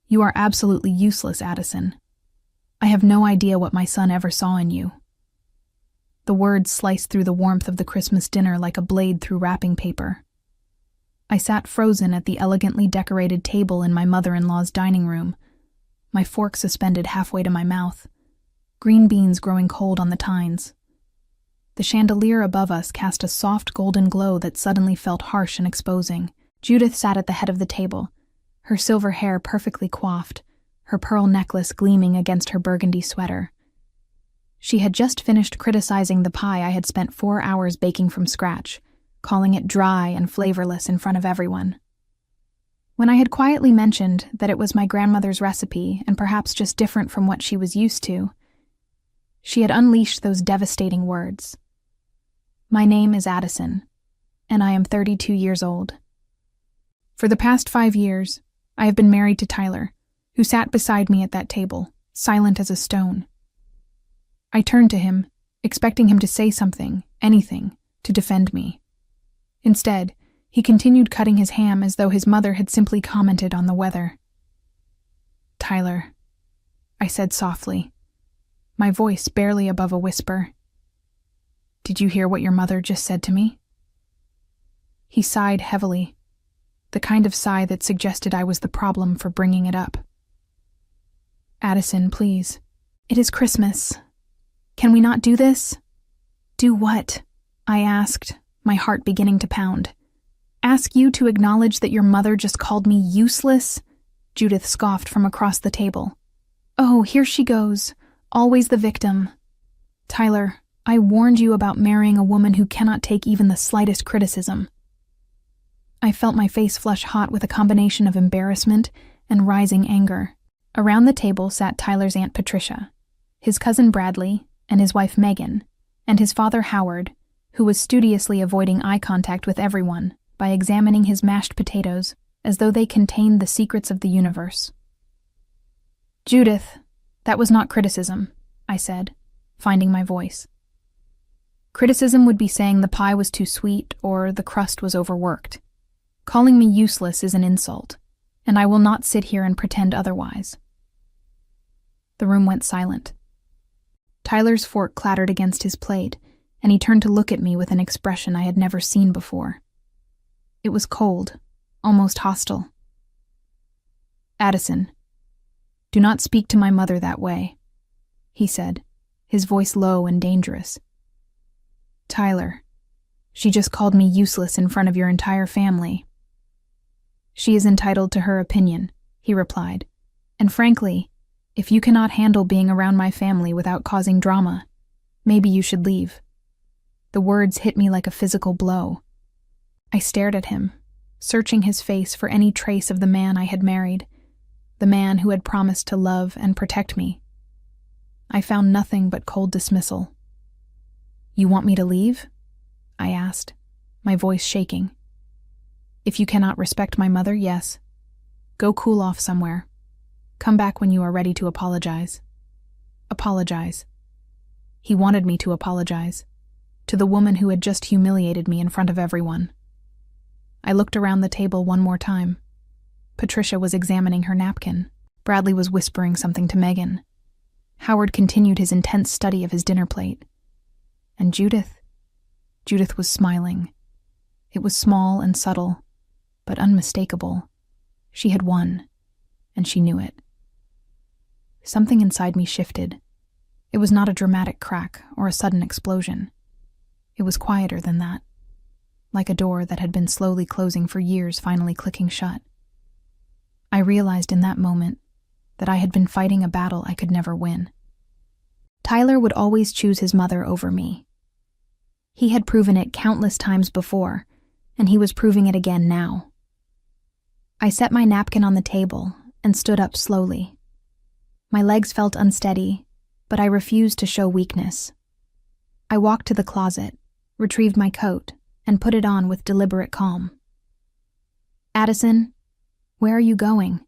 You are absolutely useless, Addison. I have no idea what my son ever saw in you." The words sliced through the warmth of the Christmas dinner like a blade through wrapping paper. I sat frozen at the elegantly decorated table in my mother-in-law's dining room, my fork suspended halfway to my mouth, green beans growing cold on the tines. The chandelier above us cast a soft golden glow that suddenly felt harsh and exposing. Judith sat at the head of the table, her silver hair perfectly coiffed, her pearl necklace gleaming against her burgundy sweater. She had just finished criticizing the pie I had spent 4 hours baking from scratch, calling it dry and flavorless in front of everyone. When I had quietly mentioned that it was my grandmother's recipe and perhaps just different from what she was used to, she had unleashed those devastating words. "My name is Addison, and I am 32 years old. For the past 5 years, I have been married to Tyler, who sat beside me at that table, silent as a stone. I turned to him, expecting him to say something, anything, to defend me. Instead, he continued cutting his ham as though his mother had simply commented on the weather. "Tyler," I said softly, my voice barely above a whisper. "Did you hear what your mother just said to me?" He sighed heavily, the kind of sigh that suggested I was the problem for bringing it up. "Addison, please. It is Christmas. Can we not do this?" "Do what?" I asked, my heart beginning to pound. "Ask you to acknowledge that your mother just called me useless?" Judith scoffed from across the table. "Oh, here she goes. Always the victim. Tyler, I warned you about marrying a woman who cannot take even the slightest criticism." I felt my face flush hot with a combination of embarrassment and rising anger. Around the table sat Tyler's Aunt Patricia, his cousin Bradley, and his wife Megan, and his father Howard, who was studiously avoiding eye contact with everyone by examining his mashed potatoes as though they contained the secrets of the universe. "Judith, that was not criticism," I said, finding my voice. "Criticism would be saying the pie was too sweet or the crust was overworked. Calling me useless is an insult, and I will not sit here and pretend otherwise." The room went silent. Tyler's fork clattered against his plate, and he turned to look at me with an expression I had never seen before. It was cold, almost hostile. "Addison, do not speak to my mother that way," he said, his voice low and dangerous. "Tyler, she just called me useless in front of your entire family." "She is entitled to her opinion," he replied, "and frankly, if you cannot handle being around my family without causing drama, maybe you should leave." The words hit me like a physical blow. I stared at him, searching his face for any trace of the man I had married, the man who had promised to love and protect me. I found nothing but cold dismissal. "You want me to leave?" I asked, my voice shaking. "If you cannot respect my mother, yes. Go cool off somewhere. Come back when you are ready to apologize." Apologize. He wanted me to apologize, to the woman who had just humiliated me in front of everyone. I looked around the table one more time. Patricia was examining her napkin. Bradley was whispering something to Megan. Howard continued his intense study of his dinner plate. And Judith? Judith was smiling. It was small and subtle, but unmistakable. She had won, and she knew it. Something inside me shifted. It was not a dramatic crack or a sudden explosion. It was quieter than that, like a door that had been slowly closing for years finally clicking shut. I realized in that moment that I had been fighting a battle I could never win. Tyler would always choose his mother over me. He had proven it countless times before, and he was proving it again now. I set my napkin on the table and stood up slowly. My legs felt unsteady, but I refused to show weakness. I walked to the closet, retrieved my coat, and put it on with deliberate calm. "Addison, where are you going?"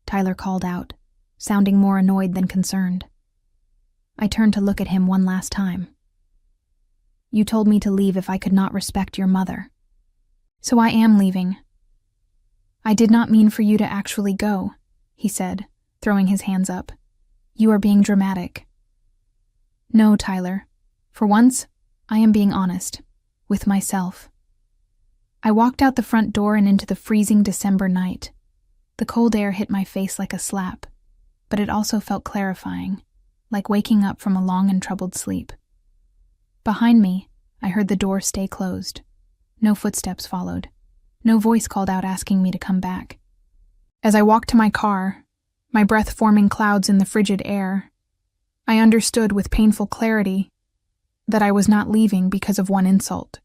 Tyler called out, sounding more annoyed than concerned. I turned to look at him one last time. "You told me to leave if I could not respect your mother. So I am leaving." "I did not mean for you to actually go," he said, throwing his hands up. You are being dramatic. No, Tyler. For once, I am being honest. With myself. I walked out the front door and into the freezing December night. The cold air hit my face like a slap, but it also felt clarifying, like waking up from a long and troubled sleep. Behind me, I heard the door stay closed. No footsteps followed. No voice called out asking me to come back. As I walked to my car, my breath forming clouds in the frigid air, I understood with painful clarity that I was not leaving because of one insult.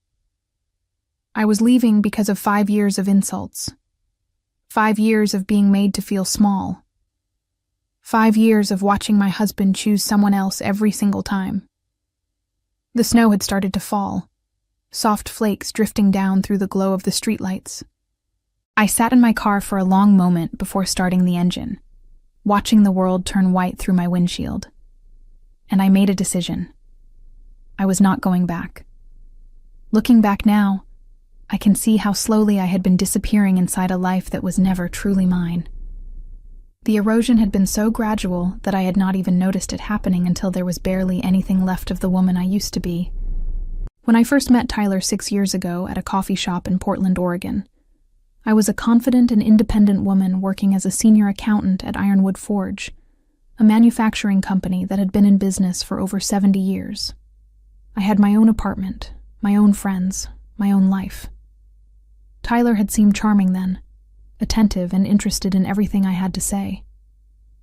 I was leaving because of 5 years of insults. 5 years of being made to feel small. 5 years of watching my husband choose someone else every single time. The snow had started to fall, soft flakes drifting down through the glow of the streetlights. I sat in my car for a long moment before starting the engine, watching the world turn white through my windshield. And I made a decision. I was not going back. Looking back now, I can see how slowly I had been disappearing inside a life that was never truly mine. The erosion had been so gradual that I had not even noticed it happening until there was barely anything left of the woman I used to be. When I first met Tyler 6 years ago at a coffee shop in Portland, Oregon, I was a confident and independent woman working as a senior accountant at Ironwood Forge, a manufacturing company that had been in business for over 70 years. I had my own apartment, my own friends, my own life. Tyler had seemed charming then, attentive and interested in everything I had to say.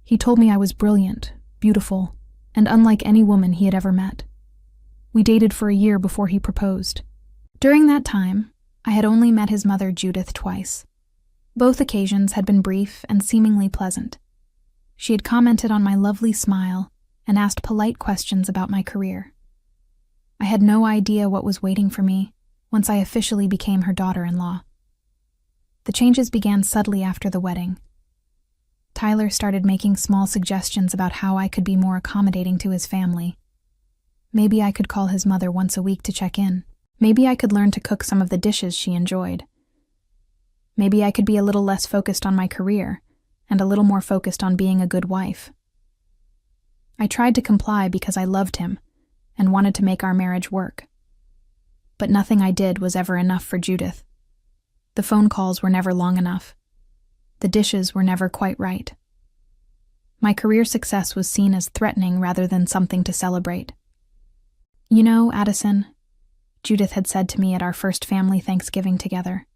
He told me I was brilliant, beautiful, and unlike any woman he had ever met. We dated for a year before he proposed. During that time, I had only met his mother Judith twice. Both occasions had been brief and seemingly pleasant. She had commented on my lovely smile and asked polite questions about my career. I had no idea what was waiting for me once I officially became her daughter-in-law. The changes began subtly after the wedding. Tyler started making small suggestions about how I could be more accommodating to his family. Maybe I could call his mother once a week to check in. Maybe I could learn to cook some of the dishes she enjoyed. Maybe I could be a little less focused on my career and a little more focused on being a good wife. I tried to comply because I loved him and wanted to make our marriage work. But nothing I did was ever enough for Judith. The phone calls were never long enough. The dishes were never quite right. My career success was seen as threatening rather than something to celebrate. You know, Addison, Judith had said to me at our first family Thanksgiving together,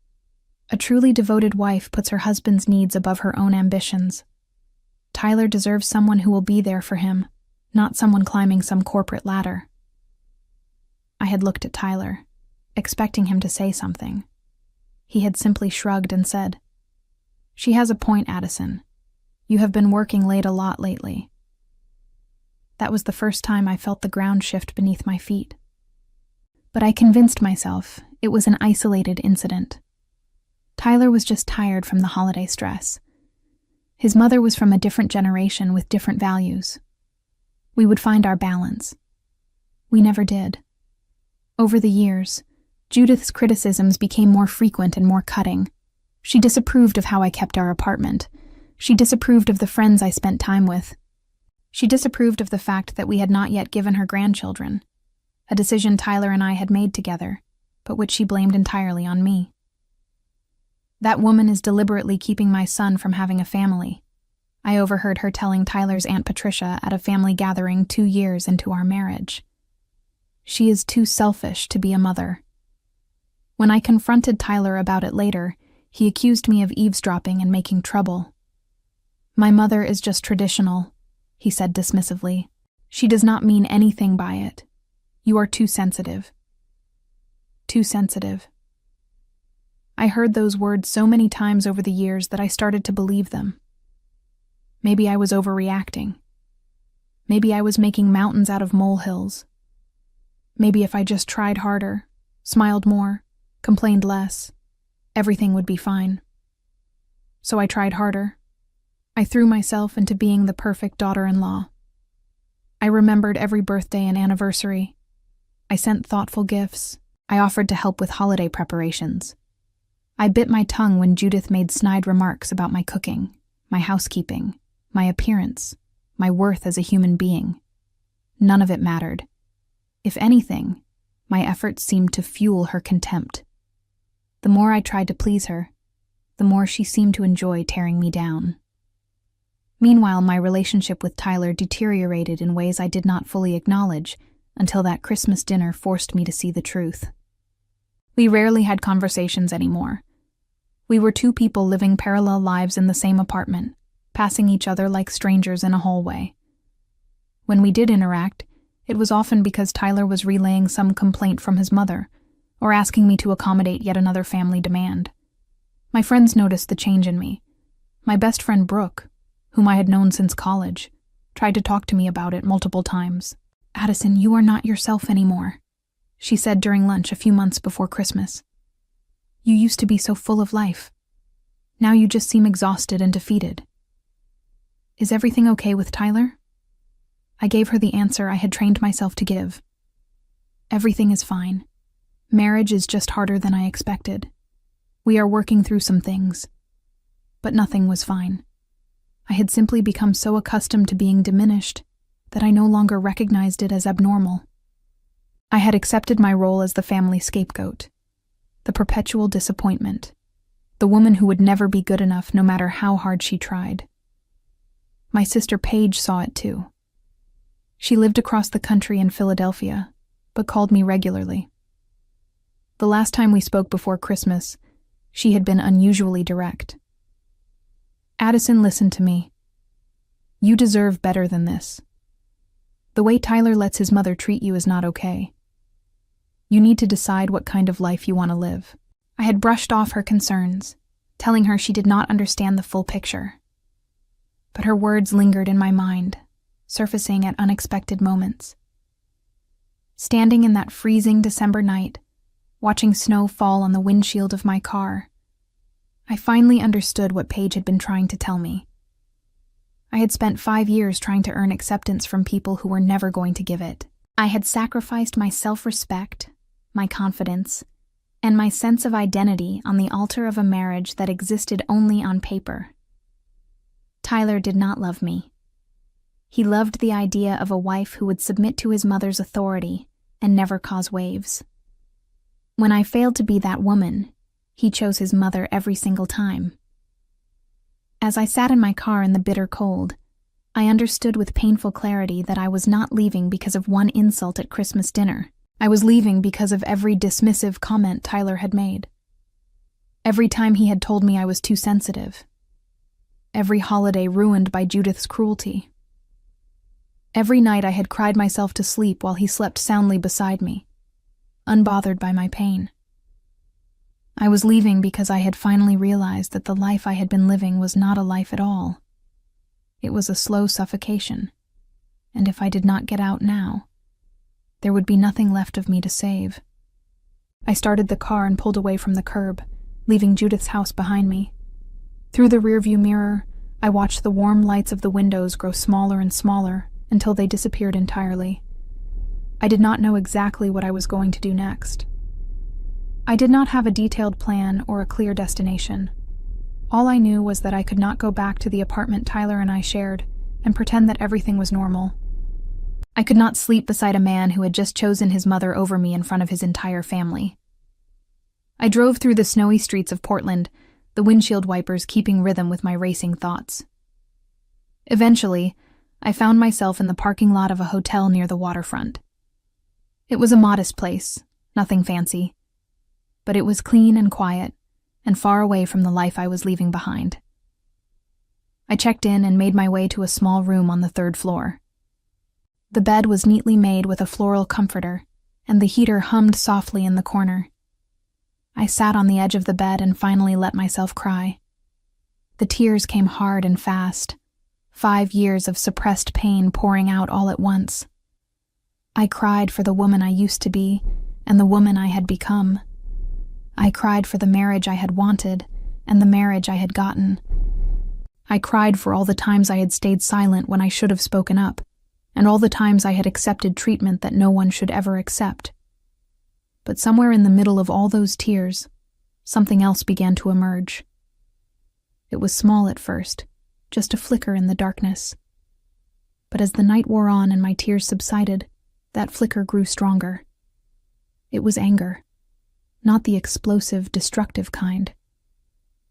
a truly devoted wife puts her husband's needs above her own ambitions. Tyler deserves someone who will be there for him, not someone climbing some corporate ladder. I had looked at Tyler, expecting him to say something. He had simply shrugged and said, "She has a point, Addison. You have been working late a lot lately." That was the first time I felt the ground shift beneath my feet. But I convinced myself it was an isolated incident. Tyler was just tired from the holiday stress. His mother was from a different generation with different values. We would find our balance. We never did. Over the years, Judith's criticisms became more frequent and more cutting. She disapproved of how I kept our apartment. She disapproved of the friends I spent time with. She disapproved of the fact that we had not yet given her grandchildren, a decision Tyler and I had made together, but which she blamed entirely on me. "That woman is deliberately keeping my son from having a family," I overheard her telling Tyler's Aunt Patricia at a family gathering 2 years into our marriage. "She is too selfish to be a mother." When I confronted Tyler about it later, he accused me of eavesdropping and making trouble. "My mother is just traditional," he said dismissively. "She does not mean anything by it. You are too sensitive." Too sensitive. I heard those words so many times over the years that I started to believe them. Maybe I was overreacting. Maybe I was making mountains out of molehills. Maybe if I just tried harder, smiled more, complained less, everything would be fine. So I tried harder. I threw myself into being the perfect daughter-in-law. I remembered every birthday and anniversary. I sent thoughtful gifts. I offered to help with holiday preparations. I bit my tongue when Judith made snide remarks about my cooking, my housekeeping, my appearance, my worth as a human being. None of it mattered. If anything, my efforts seemed to fuel her contempt. The more I tried to please her, the more she seemed to enjoy tearing me down. Meanwhile, my relationship with Tyler deteriorated in ways I did not fully acknowledge until that Christmas dinner forced me to see the truth. We rarely had conversations anymore. We were two people living parallel lives in the same apartment, passing each other like strangers in a hallway. When we did interact, it was often because Tyler was relaying some complaint from his mother, or asking me to accommodate yet another family demand. My friends noticed the change in me. My best friend Brooke, whom I had known since college, tried to talk to me about it multiple times. "Addison, you are not yourself anymore," she said during lunch a few months before Christmas. "You used to be so full of life. Now you just seem exhausted and defeated. Is everything okay with Tyler?" I gave her the answer I had trained myself to give. "Everything is fine. Marriage is just harder than I expected. We are working through some things." But nothing was fine. I had simply become so accustomed to being diminished that I no longer recognized it as abnormal. I had accepted my role as the family scapegoat, the perpetual disappointment, the woman who would never be good enough no matter how hard she tried. My sister Paige saw it too. She lived across the country in Philadelphia, but called me regularly. The last time we spoke before Christmas, she had been unusually direct. "Addison, listen to me. You deserve better than this. The way Tyler lets his mother treat you is not okay. You need to decide what kind of life you want to live." I had brushed off her concerns, telling her she did not understand the full picture. But her words lingered in my mind, surfacing at unexpected moments. Standing in that freezing December night, watching snow fall on the windshield of my car, I finally understood what Paige had been trying to tell me. I had spent 5 years trying to earn acceptance from people who were never going to give it. I had sacrificed my self-respect, my confidence, and my sense of identity on the altar of a marriage that existed only on paper. Tyler did not love me. He loved the idea of a wife who would submit to his mother's authority and never cause waves. When I failed to be that woman, he chose his mother every single time. As I sat in my car in the bitter cold, I understood with painful clarity that I was not leaving because of one insult at Christmas dinner. I was leaving because of every dismissive comment Tyler had made. Every time he had told me I was too sensitive. Every holiday ruined by Judith's cruelty. Every night I had cried myself to sleep while he slept soundly beside me, unbothered by my pain. I was leaving because I had finally realized that the life I had been living was not a life at all. It was a slow suffocation, and if I did not get out now, there would be nothing left of me to save. I started the car and pulled away from the curb, leaving Judith's house behind me. Through the rearview mirror, I watched the warm lights of the windows grow smaller and smaller until they disappeared entirely. I did not know exactly what I was going to do next. I did not have a detailed plan or a clear destination. All I knew was that I could not go back to the apartment Tyler and I shared and pretend that everything was normal. I could not sleep beside a man who had just chosen his mother over me in front of his entire family. I drove through the snowy streets of Portland, the windshield wipers keeping rhythm with my racing thoughts. Eventually, I found myself in the parking lot of a hotel near the waterfront. It was a modest place, nothing fancy, but it was clean and quiet, and far away from the life I was leaving behind. I checked in and made my way to a small room on the 3rd floor. The bed was neatly made with a floral comforter, and the heater hummed softly in the corner. I sat on the edge of the bed and finally let myself cry. The tears came hard and fast, 5 years of suppressed pain pouring out all at once. I cried for the woman I used to be and the woman I had become. I cried for the marriage I had wanted and the marriage I had gotten. I cried for all the times I had stayed silent when I should have spoken up, and all the times I had accepted treatment that no one should ever accept. But somewhere in the middle of all those tears, something else began to emerge. It was small at first, just a flicker in the darkness. But as the night wore on and my tears subsided, that flicker grew stronger. It was anger, not the explosive, destructive kind.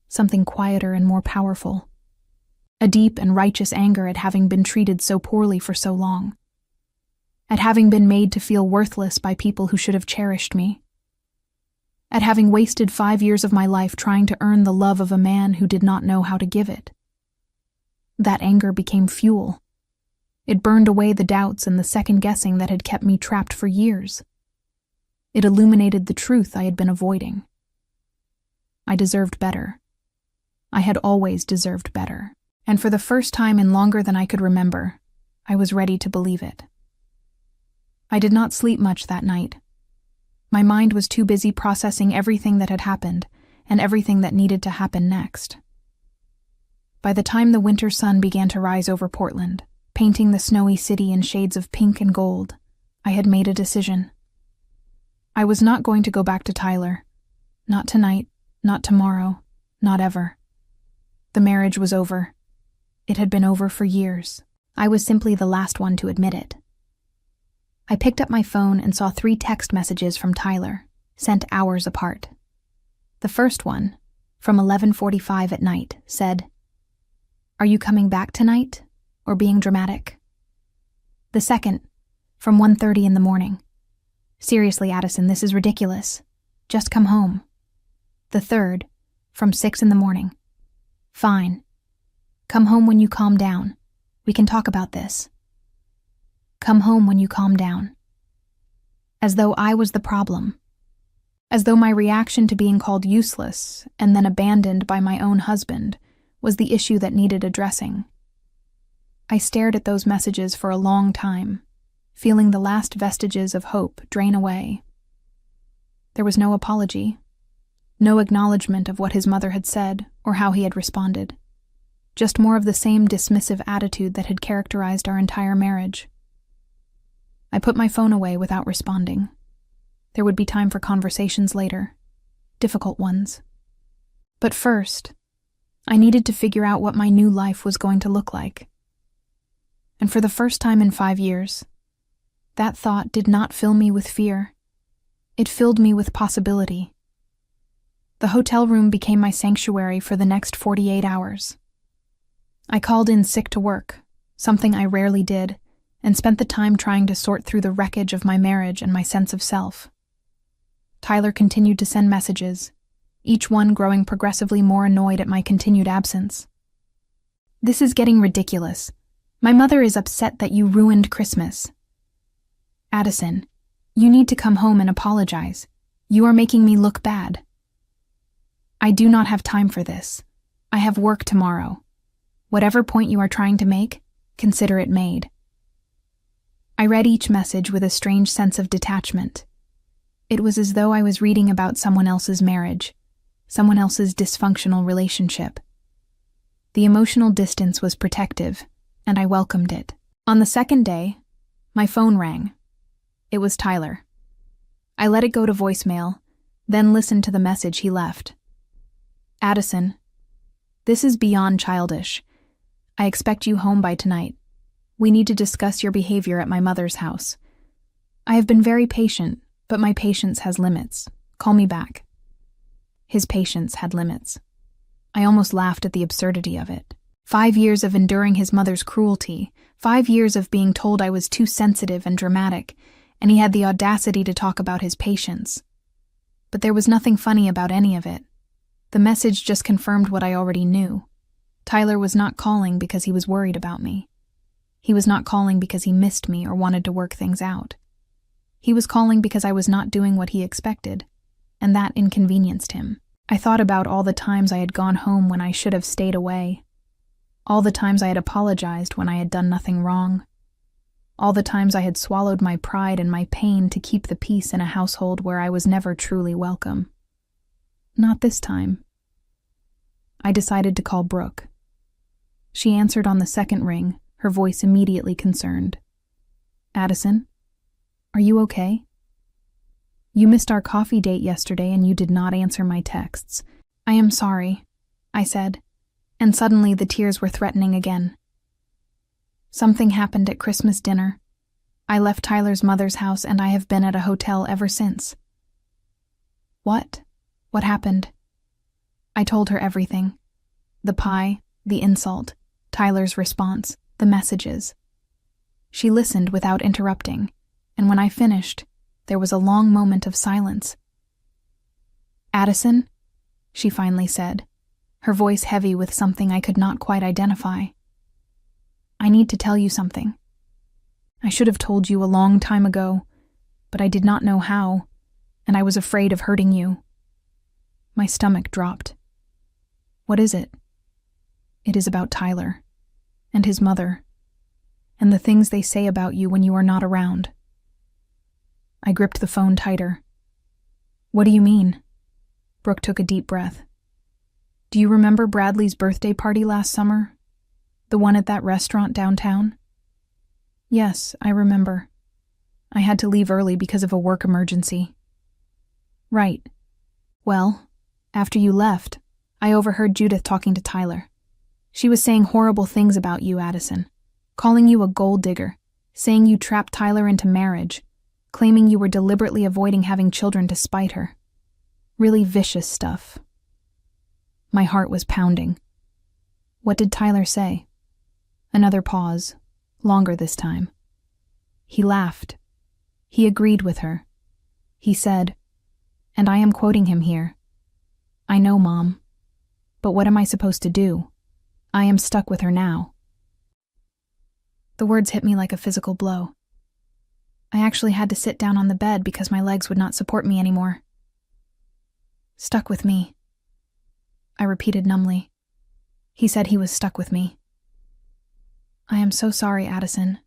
Something quieter and more powerful. A deep and righteous anger at having been treated so poorly for so long. At having been made to feel worthless by people who should have cherished me. At having wasted 5 years of my life trying to earn the love of a man who did not know how to give it. That anger became fuel. It burned away the doubts and the second-guessing that had kept me trapped for years. It illuminated the truth I had been avoiding. I deserved better. I had always deserved better. And for the first time in longer than I could remember, I was ready to believe it. I did not sleep much that night. My mind was too busy processing everything that had happened and everything that needed to happen next. By the time the winter sun began to rise over Portland, painting the snowy city in shades of pink and gold, I had made a decision. I was not going to go back to Tyler. Not tonight, not tomorrow, not ever. The marriage was over. It had been over for years. I was simply the last one to admit it. I picked up my phone and saw 3 text messages from Tyler, sent hours apart. The first one, from 11:45 at night, said, "Are you coming back tonight, or being dramatic?" The second, from 1:30 in the morning, "Seriously, Addison, this is ridiculous. Just come home." The third, from 6 in the morning, "Fine. Come home when you calm down. We can talk about this. Come home when you calm down." As though I was the problem. As though my reaction to being called useless and then abandoned by my own husband was the issue that needed addressing. I stared at those messages for a long time, feeling the last vestiges of hope drain away. There was no apology, no acknowledgement of what his mother had said or how he had responded. Just more of the same dismissive attitude that had characterized our entire marriage. I put my phone away without responding. There would be time for conversations later, difficult ones. But first, I needed to figure out what my new life was going to look like. And for the first time in 5 years, that thought did not fill me with fear. It filled me with possibility. The hotel room became my sanctuary for the next 48 hours. I called in sick to work, something I rarely did, and spent the time trying to sort through the wreckage of my marriage and my sense of self. Tyler continued to send messages, each one growing progressively more annoyed at my continued absence. "This is getting ridiculous. My mother is upset that you ruined Christmas. Addison, you need to come home and apologize. You are making me look bad. I do not have time for this. I have work tomorrow. Whatever point you are trying to make, consider it made." I read each message with a strange sense of detachment. It was as though I was reading about someone else's marriage, someone else's dysfunctional relationship. The emotional distance was protective, and I welcomed it. On the second day, my phone rang. It was Tyler. I let it go to voicemail, then listened to the message he left. "Addison, this is beyond childish. I expect you home by tonight. We need to discuss your behavior at my mother's house. I have been very patient, but my patience has limits. Call me back." His patience had limits. I almost laughed at the absurdity of it. 5 years of enduring his mother's cruelty, 5 years of being told I was too sensitive and dramatic, and he had the audacity to talk about his patience. But there was nothing funny about any of it. The message just confirmed what I already knew. Tyler was not calling because he was worried about me. He was not calling because he missed me or wanted to work things out. He was calling because I was not doing what he expected, and that inconvenienced him. I thought about all the times I had gone home when I should have stayed away. All the times I had apologized when I had done nothing wrong. All the times I had swallowed my pride and my pain to keep the peace in a household where I was never truly welcome. Not this time. I decided to call Brooke. She answered on the second ring, her voice immediately concerned. "Addison, are you okay? You missed our coffee date yesterday and you did not answer my texts." "I am sorry," I said. And suddenly the tears were threatening again. Something happened at Christmas dinner. I left Tyler's mother's house and I have been at a hotel ever since. What? What happened? I told her everything. The pie, the insult, Tyler's response, the messages. She listened without interrupting, and when I finished, there was a long moment of silence. "Addison," she finally said, her voice heavy with something I could not quite identify. "I need to tell you something. I should have told you a long time ago, but I did not know how, and I was afraid of hurting you." My stomach dropped. "What is it?" "It is about Tyler, and his mother, and the things they say about you when you are not around." I gripped the phone tighter. "What do you mean?" Brooke took a deep breath. "Do you remember Bradley's birthday party last summer? The one at that restaurant downtown?" "Yes, I remember. I had to leave early because of a work emergency." "Right. Well, after you left, I overheard Judith talking to Tyler. She was saying horrible things about you, Addison, calling you a gold digger, saying you trapped Tyler into marriage, claiming you were deliberately avoiding having children to spite her. Really vicious stuff." My heart was pounding. "What did Tyler say?" Another pause, longer this time. He laughed. He agreed with her. He said, and I am quoting him here, "I know, Mom, but what am I supposed to do? I am stuck with her now." The words hit me like a physical blow. I actually had to sit down on the bed because my legs would not support me anymore. "Stuck with me," I repeated numbly. He said he was stuck with me. "I am so sorry, Addison.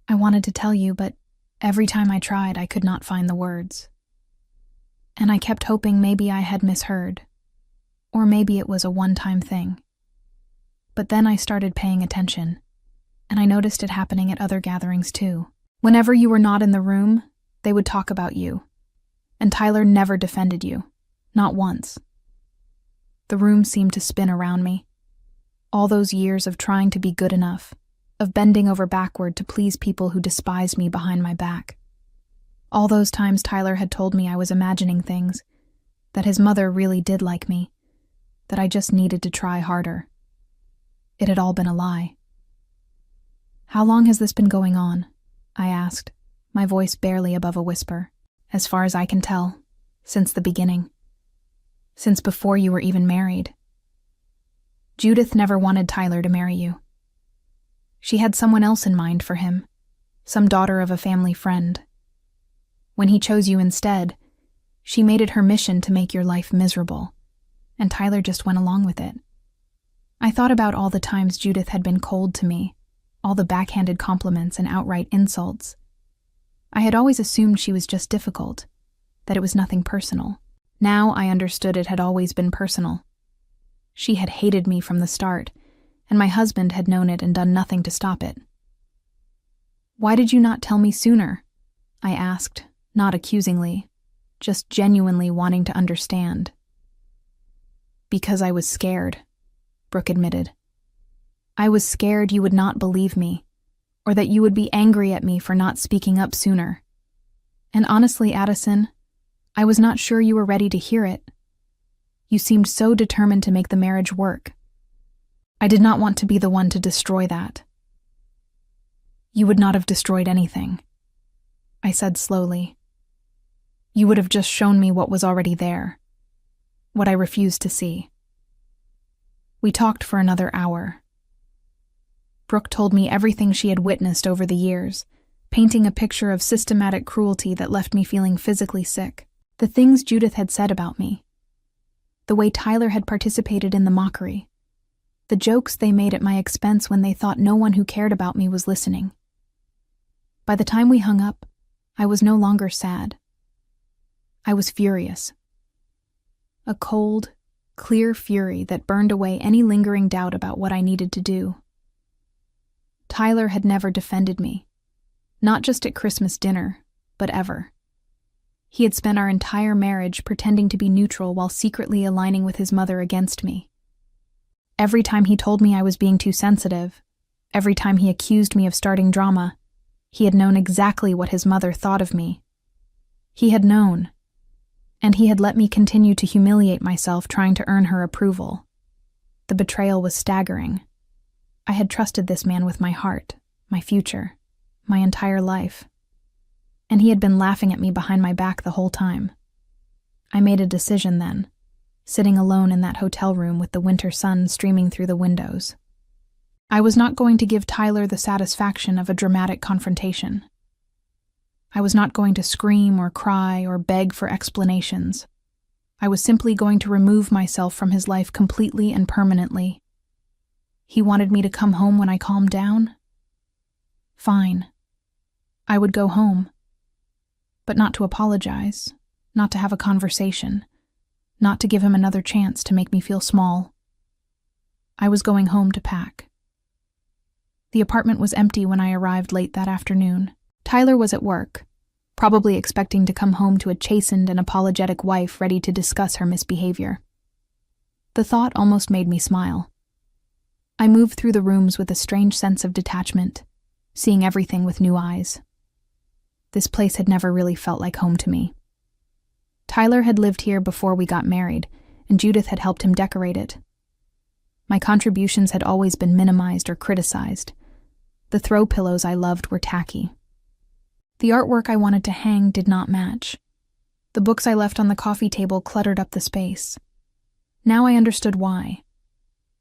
I wanted to tell you, but every time I tried, I could not find the words. And I kept hoping maybe I had misheard, or maybe it was a one-time thing. But then I started paying attention, and I noticed it happening at other gatherings too. Whenever you were not in the room, they would talk about you, and Tyler never defended you, not once. The room seemed to spin around me. All those years of trying to be good enough, of bending over backward to please people who despised me behind my back. All those times Tyler had told me I was imagining things, that his mother really did like me, that I just needed to try harder. It had all been a lie. "How long has this been going on?" I asked, my voice barely above a whisper. "As far as I can tell, since the beginning. Since before you were even married. Judith never wanted Tyler to marry you. She had someone else in mind for him, some daughter of a family friend. When he chose you instead, she made it her mission to make your life miserable, and Tyler just went along with it. I thought about all the times Judith had been cold to me, all the backhanded compliments and outright insults. I had always assumed she was just difficult, that it was nothing personal. Now I understood it had always been personal. She had hated me from the start, and my husband had known it and done nothing to stop it. "Why did you not tell me sooner?" I asked, not accusingly, just genuinely wanting to understand. "Because I was scared," Brooke admitted. "I was scared you would not believe me, or that you would be angry at me for not speaking up sooner. And honestly, Addison, I was not sure you were ready to hear it. You seemed so determined to make the marriage work. I did not want to be the one to destroy that." "You would not have destroyed anything," I said slowly. "You would have just shown me what was already there, what I refused to see." We talked for another hour. Brooke told me everything she had witnessed over the years, painting a picture of systematic cruelty that left me feeling physically sick. The things Judith had said about me. The way Tyler had participated in the mockery. The jokes they made at my expense when they thought no one who cared about me was listening. By the time we hung up, I was no longer sad. I was furious. A cold, clear fury that burned away any lingering doubt about what I needed to do. Tyler had never defended me, not just at Christmas dinner, but ever. He had spent our entire marriage pretending to be neutral while secretly aligning with his mother against me. Every time he told me I was being too sensitive, every time he accused me of starting drama, he had known exactly what his mother thought of me. He had known, and he had let me continue to humiliate myself trying to earn her approval. The betrayal was staggering. I had trusted this man with my heart, my future, my entire life. And he had been laughing at me behind my back the whole time. I made a decision then, sitting alone in that hotel room with the winter sun streaming through the windows. I was not going to give Tyler the satisfaction of a dramatic confrontation. I was not going to scream or cry or beg for explanations. I was simply going to remove myself from his life completely and permanently. He wanted me to come home when I calmed down? Fine. I would go home. But not to apologize, not to have a conversation, not to give him another chance to make me feel small. I was going home to pack. The apartment was empty when I arrived late that afternoon. Tyler was at work, probably expecting to come home to a chastened and apologetic wife ready to discuss her misbehavior. The thought almost made me smile. I moved through the rooms with a strange sense of detachment, seeing everything with new eyes. This place had never really felt like home to me. Tyler had lived here before we got married, and Judith had helped him decorate it. My contributions had always been minimized or criticized. The throw pillows I loved were tacky. The artwork I wanted to hang did not match. The books I left on the coffee table cluttered up the space. Now I understood why.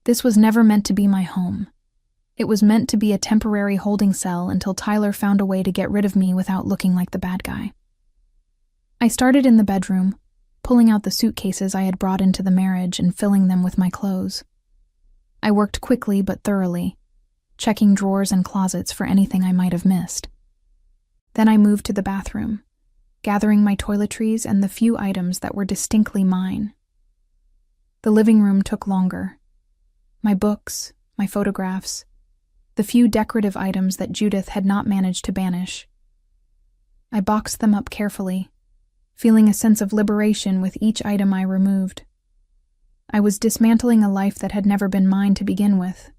This was never meant to be my home. It was meant to be a temporary holding cell until Tyler found a way to get rid of me without looking like the bad guy. I started in the bedroom, pulling out the suitcases I had brought into the marriage and filling them with my clothes. I worked quickly but thoroughly, checking drawers and closets for anything I might have missed. Then I moved to the bathroom, gathering my toiletries and the few items that were distinctly mine. The living room took longer. My books, my photographs, the few decorative items that Judith had not managed to banish. I boxed them up carefully, feeling a sense of liberation with each item I removed. I was dismantling a life that had never been mine to begin with.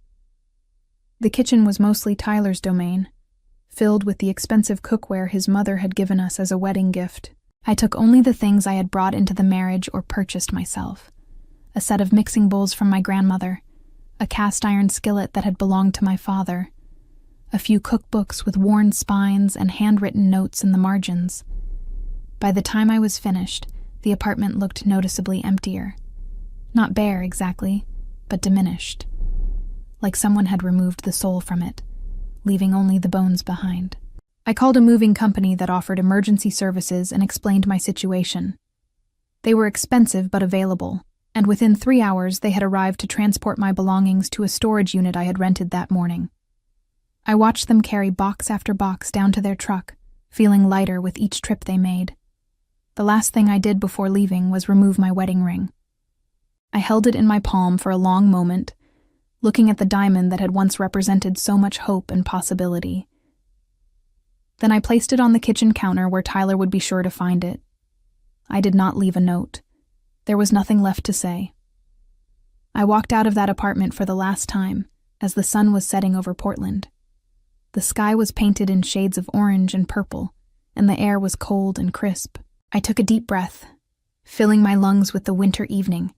The kitchen was mostly Tyler's domain, filled with the expensive cookware his mother had given us as a wedding gift. I took only the things I had brought into the marriage or purchased myself. A set of mixing bowls from my grandmother, a cast-iron skillet that had belonged to my father, a few cookbooks with worn spines and handwritten notes in the margins. By the time I was finished, the apartment looked noticeably emptier. Not bare, exactly, but diminished. Like someone had removed the soul from it, leaving only the bones behind. I called a moving company that offered emergency services and explained my situation. They were expensive but available, and within 3 hours they had arrived to transport my belongings to a storage unit I had rented that morning. I watched them carry box after box down to their truck, feeling lighter with each trip they made. The last thing I did before leaving was remove my wedding ring. I held it in my palm for a long moment, looking at the diamond that had once represented so much hope and possibility. Then I placed it on the kitchen counter where Tyler would be sure to find it. I did not leave a note. There was nothing left to say. I walked out of that apartment for the last time, as the sun was setting over Portland. The sky was painted in shades of orange and purple, and the air was cold and crisp. I took a deep breath, filling my lungs with the winter evening,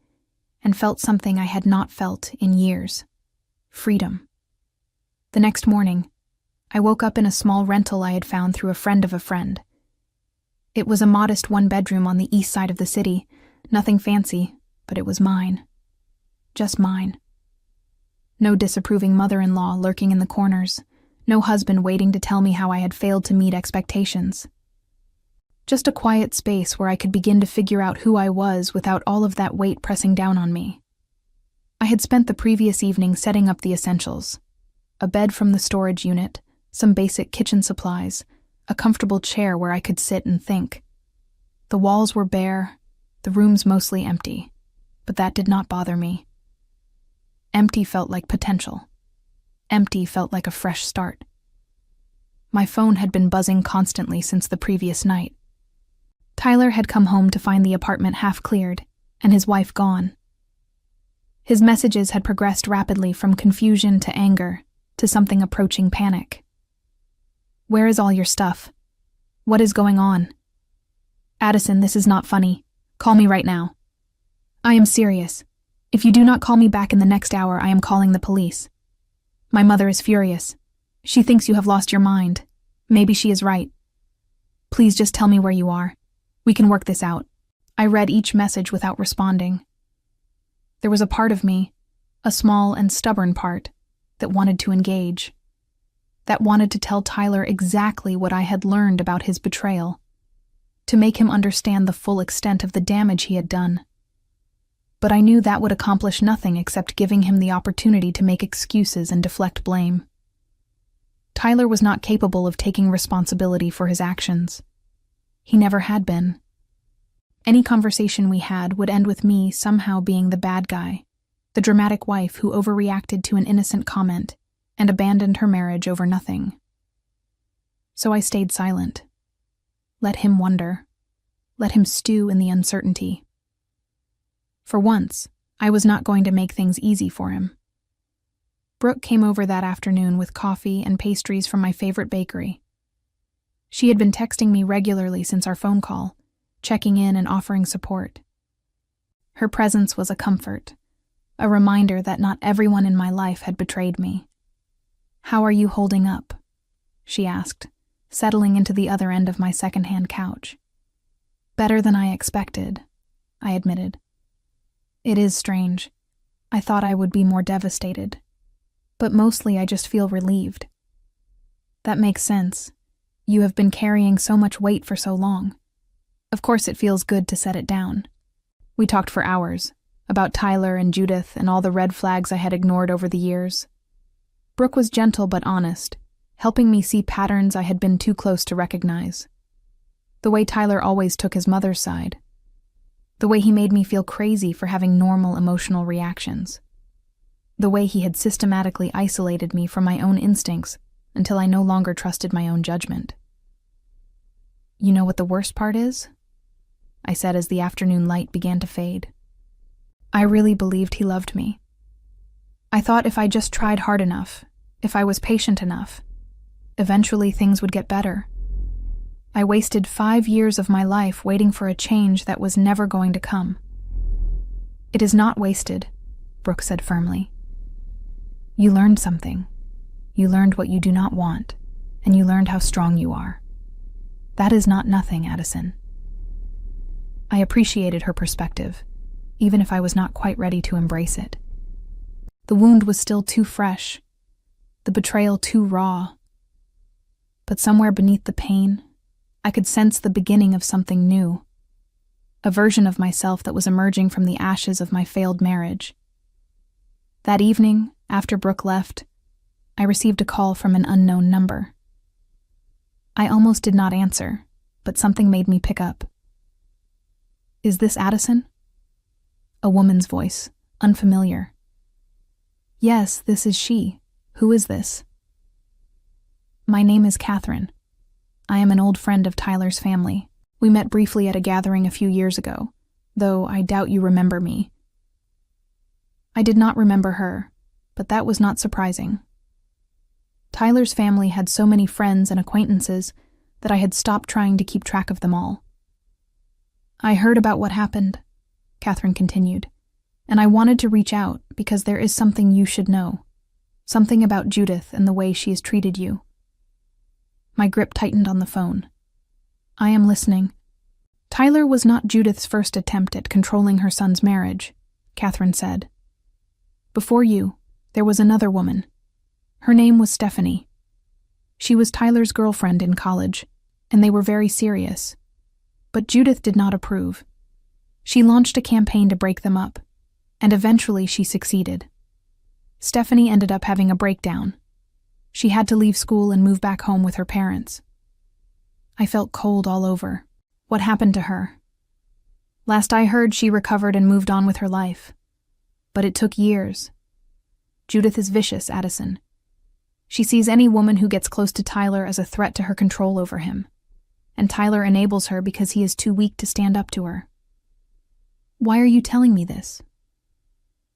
and felt something I had not felt in years. Freedom. The next morning, I woke up in a small rental I had found through a friend of a friend. It was a modest one-bedroom on the east side of the city, nothing fancy, but it was mine. Just mine. No disapproving mother-in-law lurking in the corners, no husband waiting to tell me how I had failed to meet expectations. Just a quiet space where I could begin to figure out who I was without all of that weight pressing down on me. I had spent the previous evening setting up the essentials: a bed from the storage unit, some basic kitchen supplies, a comfortable chair where I could sit and think. The walls were bare, the rooms mostly empty, but that did not bother me. Empty felt like potential. Empty felt like a fresh start. My phone had been buzzing constantly since the previous night. Tyler had come home to find the apartment half cleared, and his wife gone. His messages had progressed rapidly from confusion to anger to something approaching panic. "Where is all your stuff? What is going on? Addison, this is not funny. Call me right now. I am serious. If you do not call me back in the next hour, I am calling the police. My mother is furious. She thinks you have lost your mind. Maybe she is right. Please just tell me where you are. We can work this out." I read each message without responding. There was a part of me, a small and stubborn part, that wanted to engage. That wanted to tell Tyler exactly what I had learned about his betrayal, to make him understand the full extent of the damage he had done. But I knew that would accomplish nothing except giving him the opportunity to make excuses and deflect blame. Tyler was not capable of taking responsibility for his actions. He never had been. Any conversation we had would end with me somehow being the bad guy, the dramatic wife who overreacted to an innocent comment and abandoned her marriage over nothing. So I stayed silent. Let him wonder. Let him stew in the uncertainty. For once, I was not going to make things easy for him. Brooke came over that afternoon with coffee and pastries from my favorite bakery. She had been texting me regularly since our phone call, checking in and offering support. Her presence was a comfort, a reminder that not everyone in my life had betrayed me. "How are you holding up?" she asked, settling into the other end of my secondhand couch. "Better than I expected," I admitted. "It is strange. I thought I would be more devastated. But mostly I just feel relieved." "That makes sense. You have been carrying so much weight for so long. Of course it feels good to set it down." We talked for hours, about Tyler and Judith and all the red flags I had ignored over the years. Brooke was gentle but honest, helping me see patterns I had been too close to recognize. The way Tyler always took his mother's side. The way he made me feel crazy for having normal emotional reactions. The way he had systematically isolated me from my own instincts until I no longer trusted my own judgment. "You know what the worst part is?" I said as the afternoon light began to fade. "I really believed he loved me. I thought if I just tried hard enough, if I was patient enough, eventually things would get better. I wasted 5 years of my life waiting for a change that was never going to come." "It is not wasted," Brooke said firmly. "You learned something. You learned what you do not want, and you learned how strong you are. That is not nothing, Addison." I appreciated her perspective, even if I was not quite ready to embrace it. The wound was still too fresh, the betrayal too raw. But somewhere beneath the pain, I could sense the beginning of something new, a version of myself that was emerging from the ashes of my failed marriage. That evening, after Brooke left, I received a call from an unknown number. I almost did not answer, but something made me pick up. "Is this Addison?" A woman's voice, unfamiliar. "Yes, this is she. Who is this?" "My name is Catherine. I am an old friend of Tyler's family. We met briefly at a gathering a few years ago, though I doubt you remember me." I did not remember her, but that was not surprising. Tyler's family had so many friends and acquaintances that I had stopped trying to keep track of them all. "I heard about what happened," Catherine continued, "and I wanted to reach out because there is something you should know. Something about Judith and the way she has treated you." My grip tightened on the phone. "I am listening." "Tyler was not Judith's first attempt at controlling her son's marriage," Catherine said. "Before you, there was another woman. Her name was Stephanie. She was Tyler's girlfriend in college, and they were very serious. But Judith did not approve. She launched a campaign to break them up, and eventually she succeeded. Stephanie ended up having a breakdown. She had to leave school and move back home with her parents. I felt cold all over. What happened to her? Last I heard, she recovered and moved on with her life. But it took years. Judith is vicious, Addison. She sees any woman who gets close to Tyler as a threat to her control over him, and Tyler enables her because he is too weak to stand up to her. Why are you telling me this?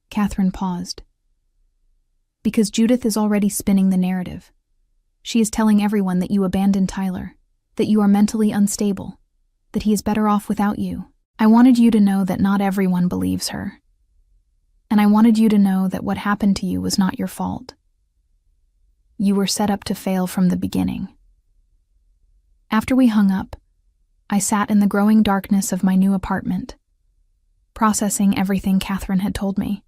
Catherine paused. Because Judith is already spinning the narrative. She is telling everyone that you abandoned Tyler, that you are mentally unstable, that he is better off without you. I wanted you to know that not everyone believes her. And I wanted you to know that what happened to you was not your fault. You were set up to fail from the beginning. After we hung up, I sat in the growing darkness of my new apartment, processing everything Catherine had told me.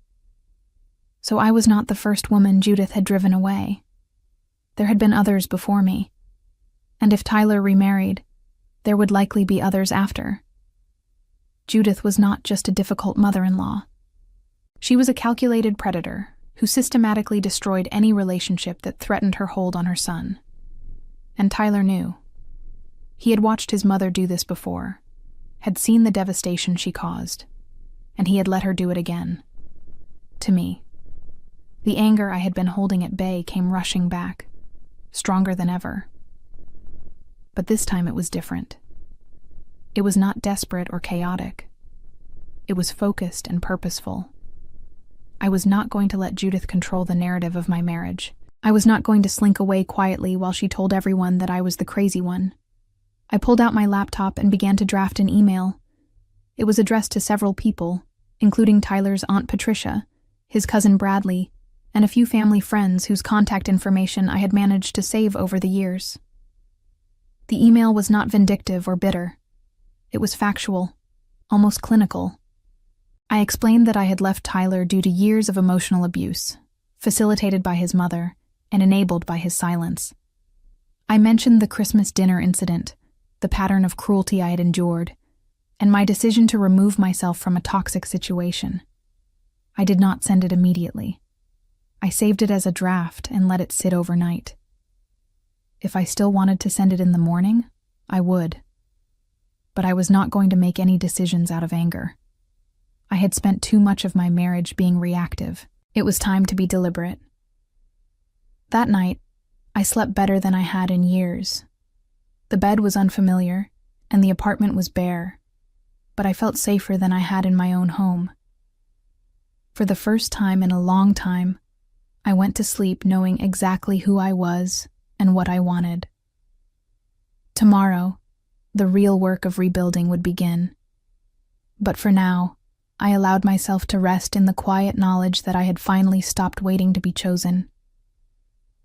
So I was not the first woman Judith had driven away. There had been others before me, and if Tyler remarried, there would likely be others after. Judith was not just a difficult mother-in-law. She was a calculated predator who systematically destroyed any relationship that threatened her hold on her son. And Tyler knew. He had watched his mother do this before, had seen the devastation she caused, and he had let her do it again. To me. The anger I had been holding at bay came rushing back, stronger than ever. But this time it was different. It was not desperate or chaotic. It was focused and purposeful. I was not going to let Judith control the narrative of my marriage. I was not going to slink away quietly while she told everyone that I was the crazy one. I pulled out my laptop and began to draft an email. It was addressed to several people, including Tyler's Aunt Patricia, his cousin Bradley, and a few family friends whose contact information I had managed to save over the years. The email was not vindictive or bitter. It was factual, almost clinical. I explained that I had left Tyler due to years of emotional abuse, facilitated by his mother and enabled by his silence. I mentioned the Christmas dinner incident, the pattern of cruelty I had endured, and my decision to remove myself from a toxic situation. I did not send it immediately. I saved it as a draft and let it sit overnight. If I still wanted to send it in the morning, I would. But I was not going to make any decisions out of anger. I had spent too much of my marriage being reactive. It was time to be deliberate. That night, I slept better than I had in years. The bed was unfamiliar, and the apartment was bare, but I felt safer than I had in my own home. For the first time in a long time, I went to sleep knowing exactly who I was and what I wanted. Tomorrow, the real work of rebuilding would begin. But for now, I allowed myself to rest in the quiet knowledge that I had finally stopped waiting to be chosen.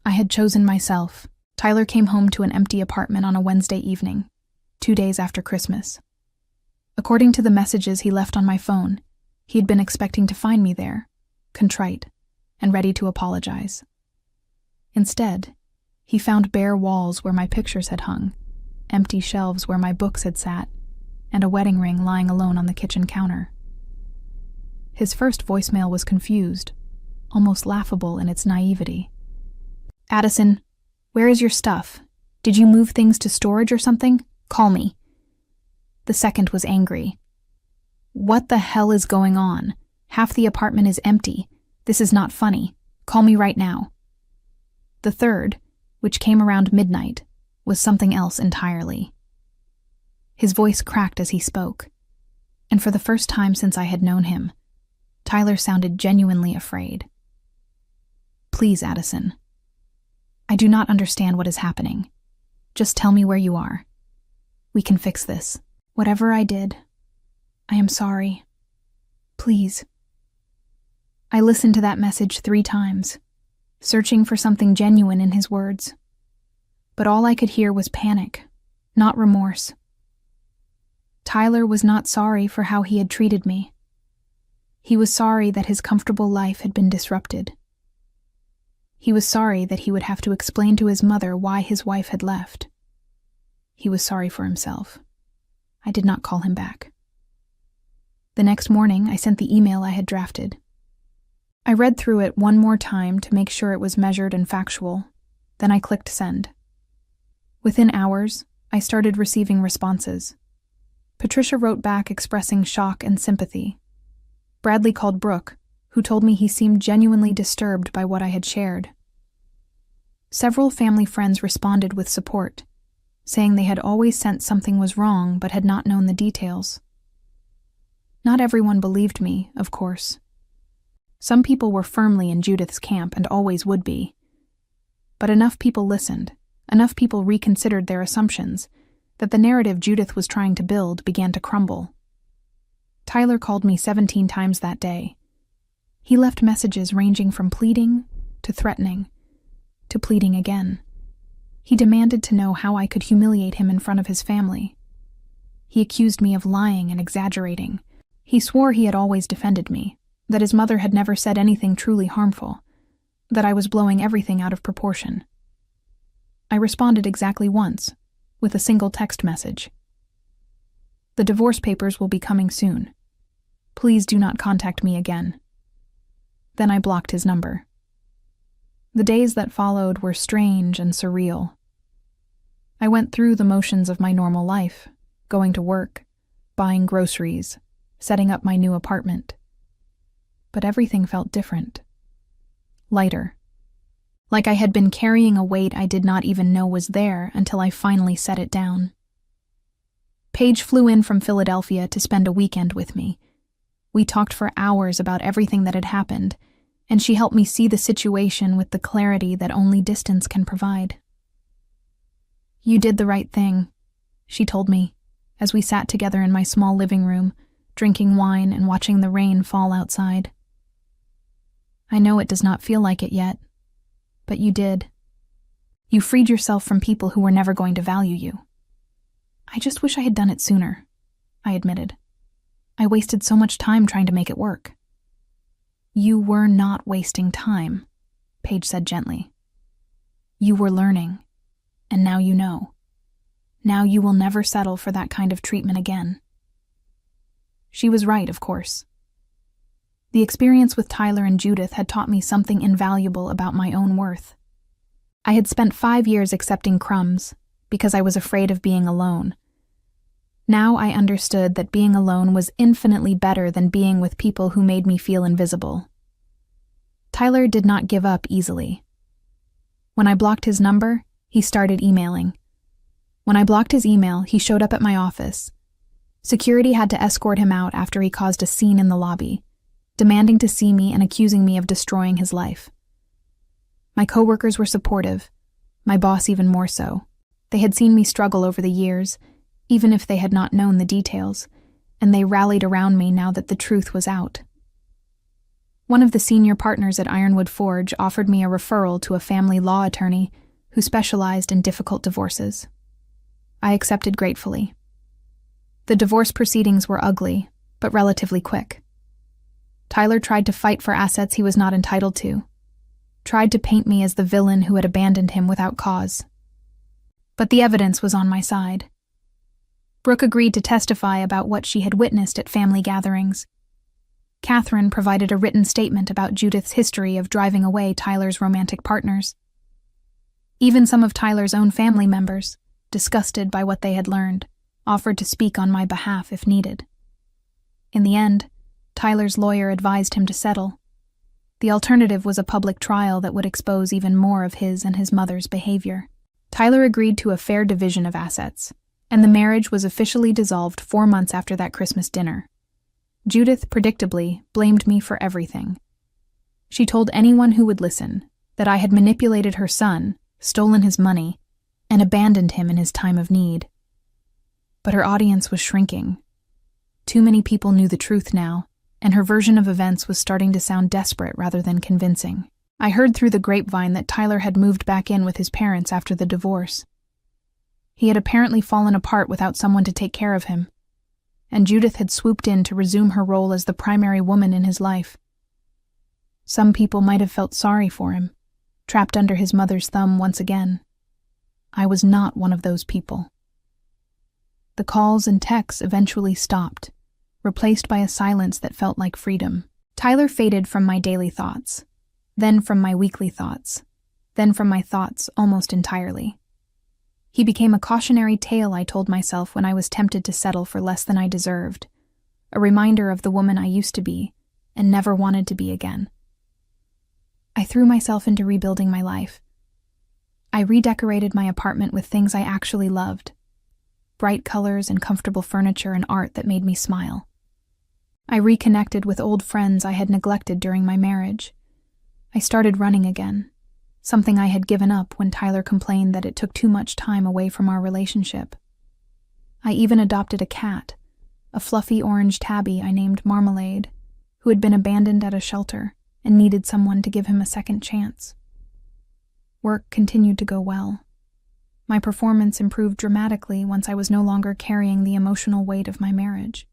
I had chosen myself. Tyler came home to an empty apartment on a Wednesday evening, 2 days after Christmas. According to the messages he left on my phone, he had been expecting to find me there, contrite, and ready to apologize. Instead, he found bare walls where my pictures had hung, empty shelves where my books had sat, and a wedding ring lying alone on the kitchen counter. His first voicemail was confused, almost laughable in its naivety. "Addison, where is your stuff? Did you move things to storage or something? Call me." The second was angry. "What the hell is going on? Half the apartment is empty. This is not funny. Call me right now." The third, which came around midnight, was something else entirely. His voice cracked as he spoke, and for the first time since I had known him, Tyler sounded genuinely afraid. "Please, Addison. I do not understand what is happening. Just tell me where you are. We can fix this. Whatever I did, I am sorry. Please." I listened to that message 3 times, searching for something genuine in his words. But all I could hear was panic, not remorse. Tyler was not sorry for how he had treated me. He was sorry that his comfortable life had been disrupted. He was sorry that he would have to explain to his mother why his wife had left. He was sorry for himself. I did not call him back. The next morning, I sent the email I had drafted. I read through it one more time to make sure it was measured and factual. Then I clicked send. Within hours, I started receiving responses. Patricia wrote back expressing shock and sympathy. Bradley called Brooke, who told me he seemed genuinely disturbed by what I had shared. Several family friends responded with support, saying they had always sensed something was wrong but had not known the details. Not everyone believed me, of course. Some people were firmly in Judith's camp and always would be. But enough people listened, enough people reconsidered their assumptions, that the narrative Judith was trying to build began to crumble. Tyler called me 17 times that day. He left messages ranging from pleading to threatening to pleading again. He demanded to know how I could humiliate him in front of his family. He accused me of lying and exaggerating. He swore he had always defended me, that his mother had never said anything truly harmful, that I was blowing everything out of proportion. I responded exactly once, with a single text message. The divorce papers will be coming soon. Please do not contact me again. Then I blocked his number. The days that followed were strange and surreal. I went through the motions of my normal life, going to work, buying groceries, setting up my new apartment. But everything felt different. Lighter. Like I had been carrying a weight I did not even know was there until I finally set it down. Paige flew in from Philadelphia to spend a weekend with me. We talked for hours about everything that had happened, and she helped me see the situation with the clarity that only distance can provide. "You did the right thing," she told me, as we sat together in my small living room, drinking wine and watching the rain fall outside. "I know it does not feel like it yet, but you did. You freed yourself from people who were never going to value you." "I just wish I had done it sooner," I admitted. "I wasted so much time trying to make it work." "You were not wasting time," Paige said gently. "You were learning, and now you know. Now you will never settle for that kind of treatment again." She was right, of course. The experience with Tyler and Judith had taught me something invaluable about my own worth. I had spent 5 years accepting crumbs because I was afraid of being alone. Now I understood that being alone was infinitely better than being with people who made me feel invisible. Tyler did not give up easily. When I blocked his number, he started emailing. When I blocked his email, he showed up at my office. Security had to escort him out after he caused a scene in the lobby, demanding to see me and accusing me of destroying his life. My coworkers were supportive, my boss even more so. They had seen me struggle over the years, even if they had not known the details, and they rallied around me now that the truth was out. One of the senior partners at Ironwood Forge offered me a referral to a family law attorney who specialized in difficult divorces. I accepted gratefully. The divorce proceedings were ugly, but relatively quick. Tyler tried to fight for assets he was not entitled to, tried to paint me as the villain who had abandoned him without cause. But the evidence was on my side. Brooke agreed to testify about what she had witnessed at family gatherings. Catherine provided a written statement about Judith's history of driving away Tyler's romantic partners. Even some of Tyler's own family members, disgusted by what they had learned, offered to speak on my behalf if needed. In the end, Tyler's lawyer advised him to settle. The alternative was a public trial that would expose even more of his and his mother's behavior. Tyler agreed to a fair division of assets, and the marriage was officially dissolved 4 months after that Christmas dinner. Judith, predictably, blamed me for everything. She told anyone who would listen that I had manipulated her son, stolen his money, and abandoned him in his time of need. But her audience was shrinking. Too many people knew the truth now, and her version of events was starting to sound desperate rather than convincing. I heard through the grapevine that Tyler had moved back in with his parents after the divorce. He had apparently fallen apart without someone to take care of him, and Judith had swooped in to resume her role as the primary woman in his life. Some people might have felt sorry for him, trapped under his mother's thumb once again. I was not one of those people. The calls and texts eventually stopped, replaced by a silence that felt like freedom. Tyler faded from my daily thoughts, then from my weekly thoughts, then from my thoughts almost entirely. He became a cautionary tale I told myself when I was tempted to settle for less than I deserved, a reminder of the woman I used to be and never wanted to be again. I threw myself into rebuilding my life. I redecorated my apartment with things I actually loved, bright colors and comfortable furniture and art that made me smile. I reconnected with old friends I had neglected during my marriage. I started running again, something I had given up when Tyler complained that it took too much time away from our relationship. I even adopted a cat, a fluffy orange tabby I named Marmalade, who had been abandoned at a shelter and needed someone to give him a second chance. Work continued to go well. My performance improved dramatically once I was no longer carrying the emotional weight of my marriage.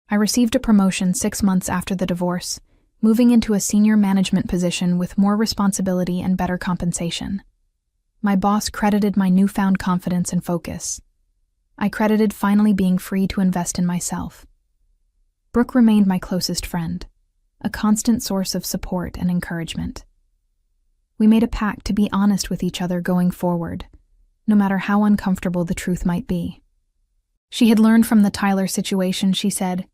I received a promotion 6 months after the divorce, moving into a senior management position with more responsibility and better compensation. My boss credited my newfound confidence and focus. I credited finally being free to invest in myself. Brooke remained my closest friend, a constant source of support and encouragement. We made a pact to be honest with each other going forward, no matter how uncomfortable the truth might be. She had learned from the Tyler situation, she said,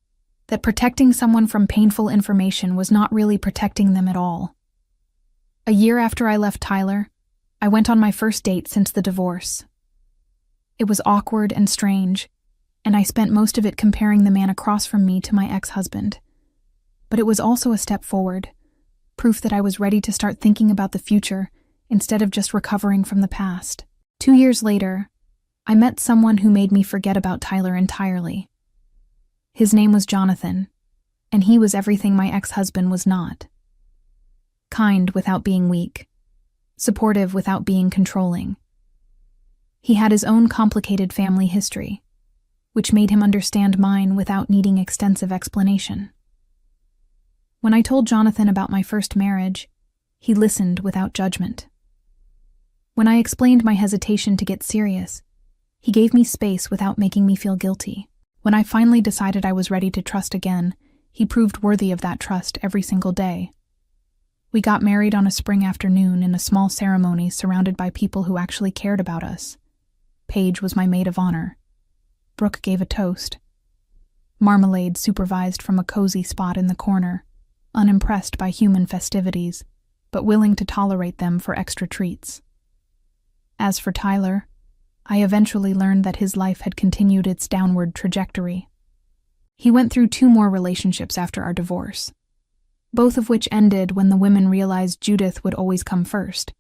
that protecting someone from painful information was not really protecting them at all. A year after I left Tyler, I went on my first date since the divorce. It was awkward and strange, and I spent most of it comparing the man across from me to my ex-husband. But it was also a step forward, proof that I was ready to start thinking about the future instead of just recovering from the past. 2 years later, I met someone who made me forget about Tyler entirely. His name was Jonathan, and he was everything my ex-husband was not. Kind without being weak, supportive without being controlling. He had his own complicated family history, which made him understand mine without needing extensive explanation. When I told Jonathan about my first marriage, he listened without judgment. When I explained my hesitation to get serious, he gave me space without making me feel guilty. When I finally decided I was ready to trust again, he proved worthy of that trust every single day. We got married on a spring afternoon in a small ceremony surrounded by people who actually cared about us. Paige was my maid of honor. Brooke gave a toast. Marmalade supervised from a cozy spot in the corner, unimpressed by human festivities, but willing to tolerate them for extra treats. As for Tyler, I eventually learned that his life had continued its downward trajectory. He went through 2 more relationships after our divorce, both of which ended when the women realized Judith would always come first.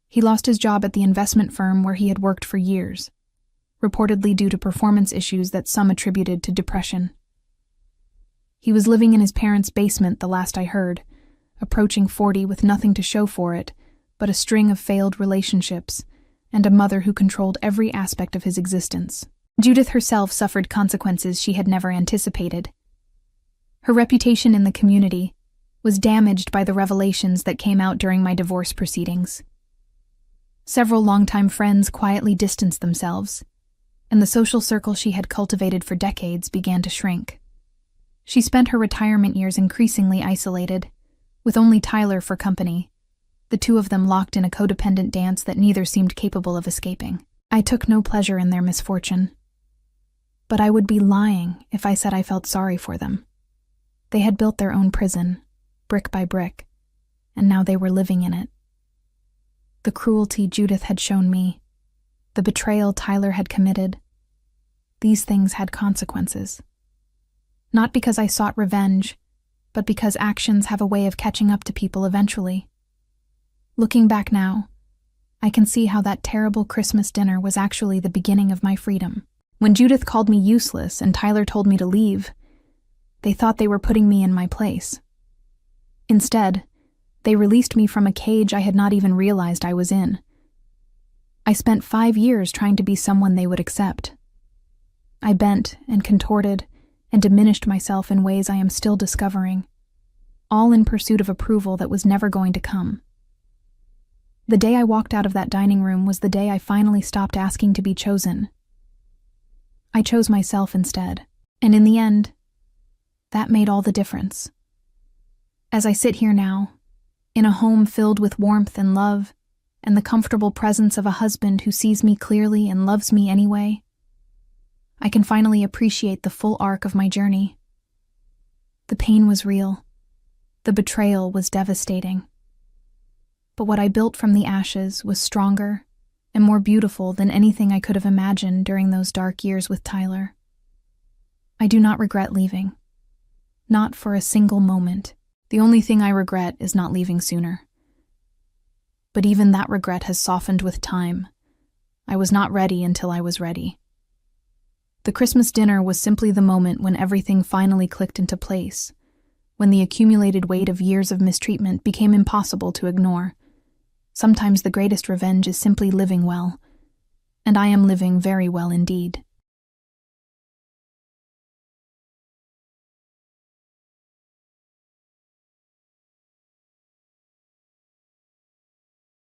He lost his job at the investment firm where he had worked for years, reportedly due to performance issues that some attributed to depression. He was living in his parents' basement, the last I heard, approaching 40 with nothing to show for it but a string of failed relationships and a mother who controlled every aspect of his existence. Judith herself suffered consequences she had never anticipated. Her reputation in the community was damaged by the revelations that came out during my divorce proceedings. Several longtime friends quietly distanced themselves, and the social circle she had cultivated for decades began to shrink. She spent her retirement years increasingly isolated, with only Tyler for company, the 2 of them locked in a codependent dance that neither seemed capable of escaping. I took no pleasure in their misfortune. But I would be lying if I said I felt sorry for them. They had built their own prison, brick by brick, and now they were living in it. The cruelty Judith had shown me, the betrayal Tyler had committed, these things had consequences. Not because I sought revenge, but because actions have a way of catching up to people eventually. Looking back now, I can see how that terrible Christmas dinner was actually the beginning of my freedom. When Judith called me useless and Tyler told me to leave, they thought they were putting me in my place. Instead, they released me from a cage I had not even realized I was in. I spent 5 years trying to be someone they would accept. I bent and contorted and diminished myself in ways I am still discovering, all in pursuit of approval that was never going to come. The day I walked out of that dining room was the day I finally stopped asking to be chosen. I chose myself instead, and in the end, that made all the difference. As I sit here now, in a home filled with warmth and love, and the comfortable presence of a husband who sees me clearly and loves me anyway, I can finally appreciate the full arc of my journey. The pain was real. The betrayal was devastating. But what I built from the ashes was stronger and more beautiful than anything I could have imagined during those dark years with Tyler. I do not regret leaving. Not for a single moment. The only thing I regret is not leaving sooner. But even that regret has softened with time. I was not ready until I was ready. The Christmas dinner was simply the moment when everything finally clicked into place, when the accumulated weight of years of mistreatment became impossible to ignore. Sometimes the greatest revenge is simply living well, and I am living very well indeed.